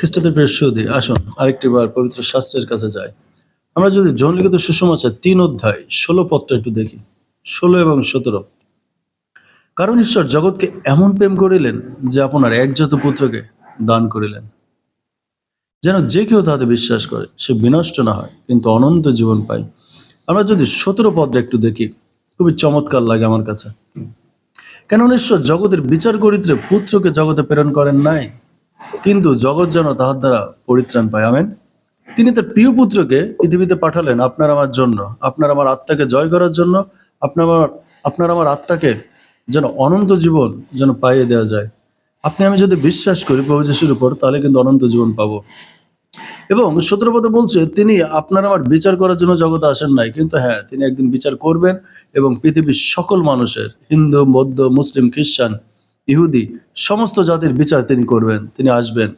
খ্রিস্টাব্দের প্রিয় সুধী, আসুন আরেকটি বার পবিত্র শাস্ত্রের কাছে যাই। আমরা যদি জন লিখিত সুসমাচার ৩ অধ্যায় ১৬ পদটা একটু দেখি, ১৬ এবং ১৭। কারণ ঈশ্বর জগৎকে এমন প্রেম করিলেন যে আপনার একজাত পুত্রকে দান করিলেন, যেন যে কেউ তাহাতে বিশ্বাস করে সে বিনষ্ট না হয় কিন্তু অনন্ত জীবন পায়। আমরা যদি ১৭ পদটা একটু দেখি, খুবই চমৎকার লাগে আমার কাছে। কেননা ঈশ্বর জগতের বিচার করিতে পুত্রকে জগতে প্রেরণ করেন নাই, কিন্তু জগৎ যেন তাহার দ্বারা পরিত্রাণ পায়। আমেন। তিনি তার প্রিয় পুত্রকে পৃথিবীতে পাঠালেন আপনার আমার জন্য, আপনার আমার আত্মাকে জয় করার জন্য, আপনার আমার আত্মাকে যেন অনন্ত জীবন যেন পাইয়ে দেওয়া যায়। আপনি আমি যদি বিশ্বাস করি প্রভু যিশুর উপর, তাহলে কিন্তু অনন্ত জীবন পাবো। এবং ১৭ পদে বলছে তিনি আপনার আমার বিচার করার জন্য জগতে আসেন নাই, কিন্তু হ্যাঁ, তিনি একদিন বিচার করবেন এবং পৃথিবীর সকল মানুষের, হিন্দু, বৌদ্ধ, মুসলিম, খ্রিস্টান, ইহুদি, সমস্ত জাতির বিচার তিনি করবেন। তিনি আসবেন